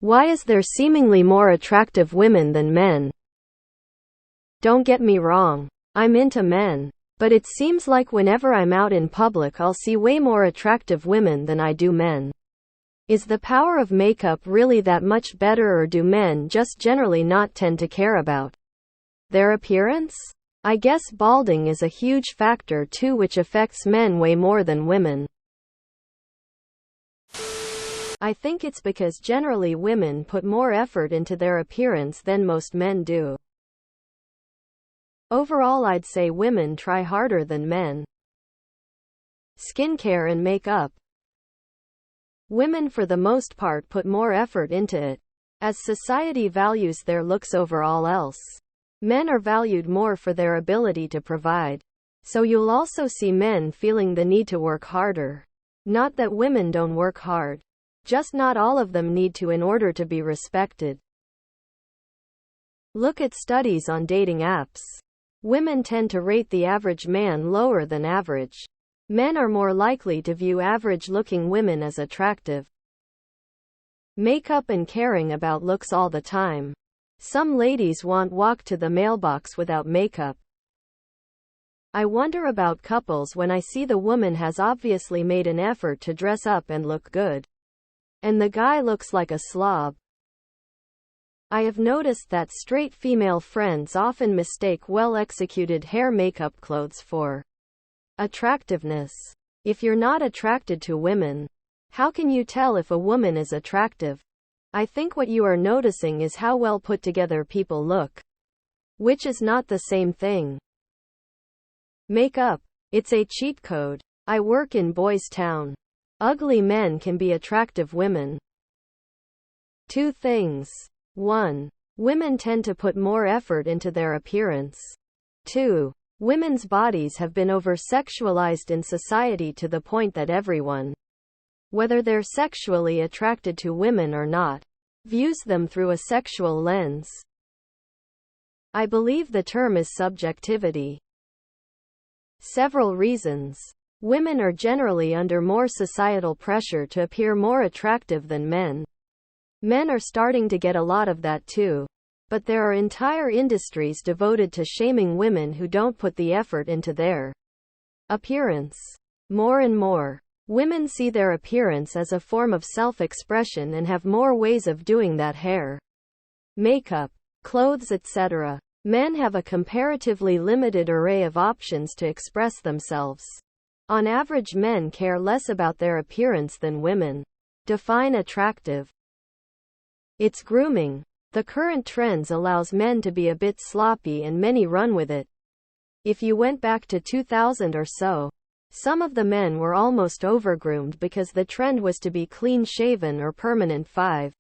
Why is there seemingly more attractive women than men? Don't get me wrong. I'm into men. But it seems like whenever I'm out in public I'll see way more attractive women than I do men. Is the power of makeup really that much better, or do men just generally not tend to care about their appearance? I guess balding is a huge factor too, which affects men way more than women. I think it's because generally women put more effort into their appearance than most men do. Overall, I'd say women try harder than men. Skincare and makeup. Women for the most part put more effort into it, as society values their looks over all else. Men are valued more for their ability to provide. So you'll also see men feeling the need to work harder. Not that women don't work hard. Just not all of them need to in order to be respected. Look at studies on dating apps. Women tend to rate the average man lower than average. Men are more likely to view average-looking women as attractive. Makeup and caring about looks all the time. Some ladies won't walk to the mailbox without makeup. I wonder about couples when I see the woman has obviously made an effort to dress up and look good, and the guy looks like a slob. I have noticed that straight female friends often mistake well-executed hair makeup clothes for attractiveness. If you're not attracted to women, how can you tell if a woman is attractive? I think what you are noticing is how well put together people look, which is not the same thing. Makeup. It's a cheat code. I work in Boys Town. Ugly men can be attractive women. 2 things. 1. Women tend to put more effort into their appearance. 2. Women's bodies have been over-sexualized in society to the point that everyone, whether they're sexually attracted to women or not, views them through a sexual lens. I believe the term is subjectivity. Several reasons. Women are generally under more societal pressure to appear more attractive than men. Men are starting to get a lot of that too. But there are entire industries devoted to shaming women who don't put the effort into their appearance. More and more, women see their appearance as a form of self-expression and have more ways of doing that: hair, makeup, clothes, etc. Men have a comparatively limited array of options to express themselves. On average, men care less about their appearance than women. Define attractive. It's grooming. The current trends allows men to be a bit sloppy and many run with it. If you went back to 2000 or so, some of the men were almost overgroomed because the trend was to be clean-shaven or permanent 5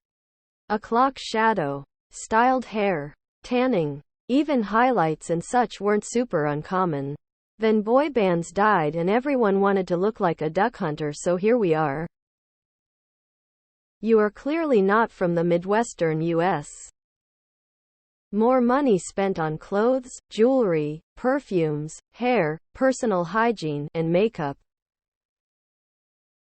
o'clock shadow, styled hair, tanning, even highlights and such weren't super uncommon. Then boy bands died and everyone wanted to look like a duck hunter, so here we are. You are clearly not from the Midwestern US. More money spent on clothes, jewelry, perfumes, hair, personal hygiene, and makeup.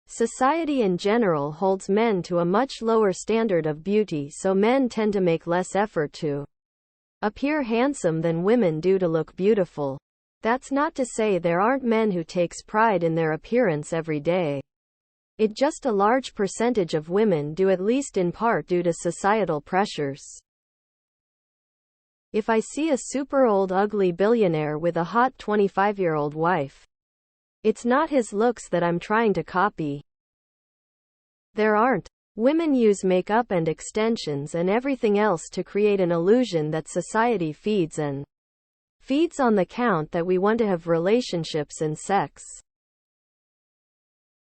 Society in general holds men to a much lower standard of beauty, so men tend to make less effort to appear handsome than women do to look beautiful. That's not to say there aren't men who takes pride in their appearance every day. It just a large percentage of women do, at least in part due to societal pressures. If I see a super old ugly billionaire with a hot 25-year-old wife, it's not his looks that I'm trying to copy. There aren't. Women use makeup and extensions and everything else to create an illusion that society feeds on the count that we want to have relationships and sex.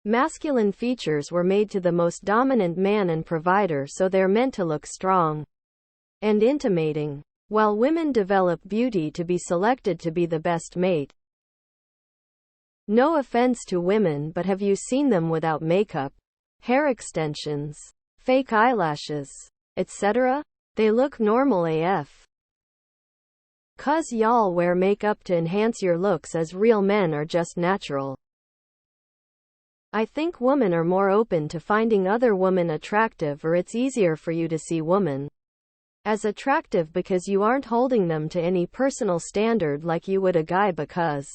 Masculine features were made to the most dominant man and provider, so they're meant to look strong and intimating, while women develop beauty to be selected to be the best mate. No offense to women, but have you seen them without makeup, hair extensions, fake eyelashes, etc.? They look normal AF. 'Cause y'all wear makeup to enhance your looks, as real men are just natural. I think women are more open to finding other women attractive, or it's easier for you to see women as attractive because you aren't holding them to any personal standard like you would a guy, because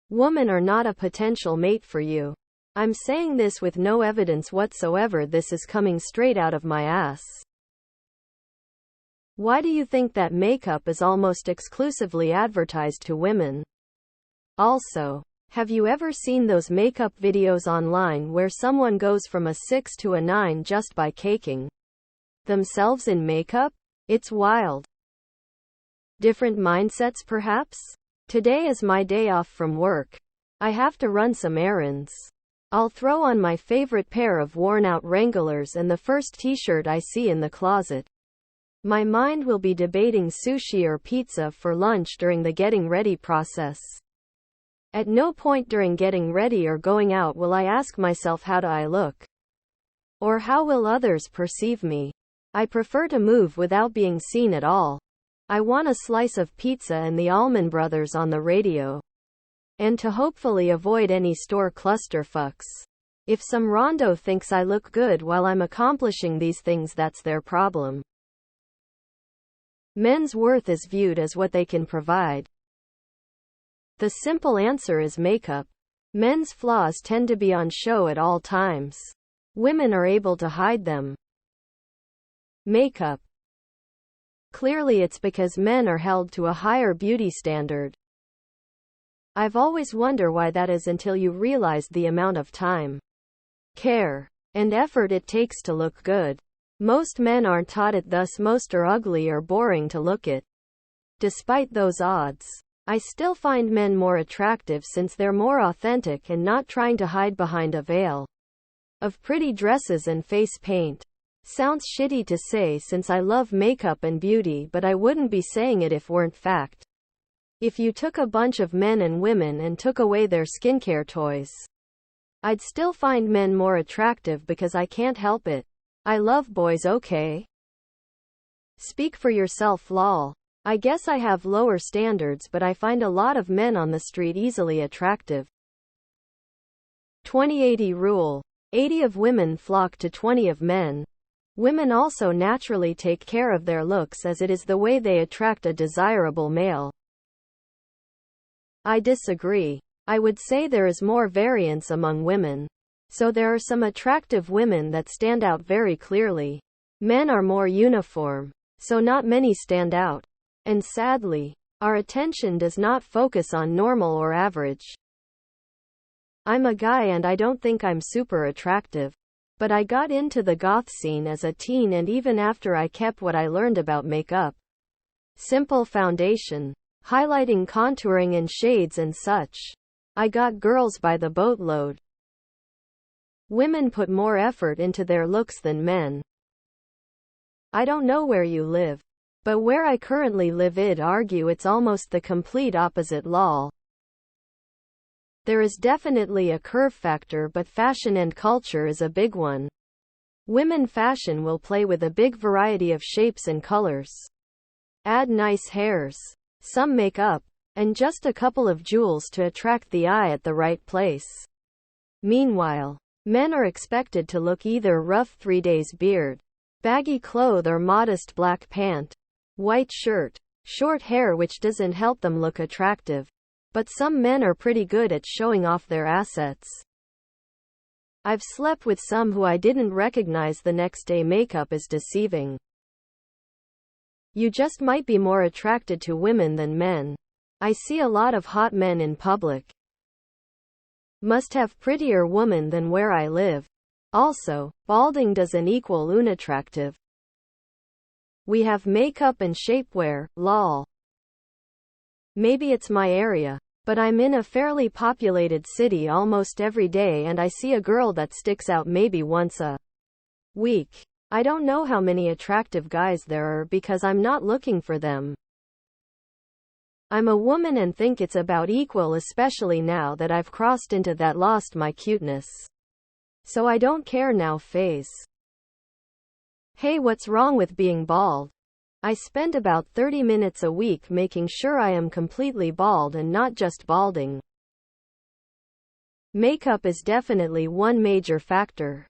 women are not a potential mate for you. I'm saying this with no evidence whatsoever. This is coming straight out of my ass. Why do you think that makeup is almost exclusively advertised to women? Also, have you ever seen those makeup videos online where someone goes from a 6 to a 9 just by caking themselves in makeup? It's wild. Different mindsets perhaps? Today is my day off from work. I have to run some errands. I'll throw on my favorite pair of worn-out Wranglers and the first t-shirt I see in the closet. My mind will be debating sushi or pizza for lunch during the getting ready process. At no point during getting ready or going out will I ask myself, how do I look? Or how will others perceive me? I prefer to move without being seen at all. I want a slice of pizza and the Allman Brothers on the radio. And to hopefully avoid any store clusterfucks. If some rondo thinks I look good while I'm accomplishing these things, that's their problem. Men's worth is viewed as what they can provide. The simple answer is makeup. Men's flaws tend to be on show at all times. Women are able to hide them. Makeup. Clearly it's because men are held to a higher beauty standard. I've always wondered why that is until you realize the amount of time, care, and effort it takes to look good. Most men aren't taught it, thus most are ugly or boring to look at. Despite those odds, I still find men more attractive since they're more authentic and not trying to hide behind a veil of pretty dresses and face paint. Sounds shitty to say since I love makeup and beauty, but I wouldn't be saying it if weren't fact. If you took a bunch of men and women and took away their skincare toys, I'd still find men more attractive because I can't help it. I love boys, okay? Speak for yourself, lol. I guess I have lower standards, but I find a lot of men on the street easily attractive. 20-80 rule. 80 of women flock to 20 of men. Women also naturally take care of their looks, as it is the way they attract a desirable male. I disagree. I would say there is more variance among women. So there are some attractive women that stand out very clearly. Men are more uniform, so not many stand out. And sadly, our attention does not focus on normal or average. I'm a guy and I don't think I'm super attractive. But I got into the goth scene as a teen, and even after I kept what I learned about makeup. Simple foundation, highlighting, contouring and shades and such. I got girls by the boatload. Women put more effort into their looks than men. I don't know where you live, but where I currently live, I'd argue it's almost the complete opposite, lol. There is definitely a curve factor, but fashion and culture is a big one. Women fashion will play with a big variety of shapes and colors. Add nice hairs, some makeup, and just a couple of jewels to attract the eye at the right place. Meanwhile, men are expected to look either rough 3 days beard, baggy clothes or modest black pant, white shirt, short hair, which doesn't help them look attractive. But some men are pretty good at showing off their assets. I've slept with some who I didn't recognize the next day. Makeup is deceiving. You just might be more attracted to women than men. I see a lot of hot men in public. Must have prettier women than where I live. Also, balding doesn't equal unattractive. We have makeup and shapewear, lol. Maybe it's my area, but I'm in a fairly populated city almost every day, and I see a girl that sticks out maybe once a week. I don't know how many attractive guys there are because I'm not looking for them. I'm a woman and think it's about equal, especially now that I've crossed into that lost my cuteness. So I don't care now phase. Hey, what's wrong with being bald? I spend about 30 minutes a week making sure I am completely bald and not just balding. Makeup is definitely one major factor.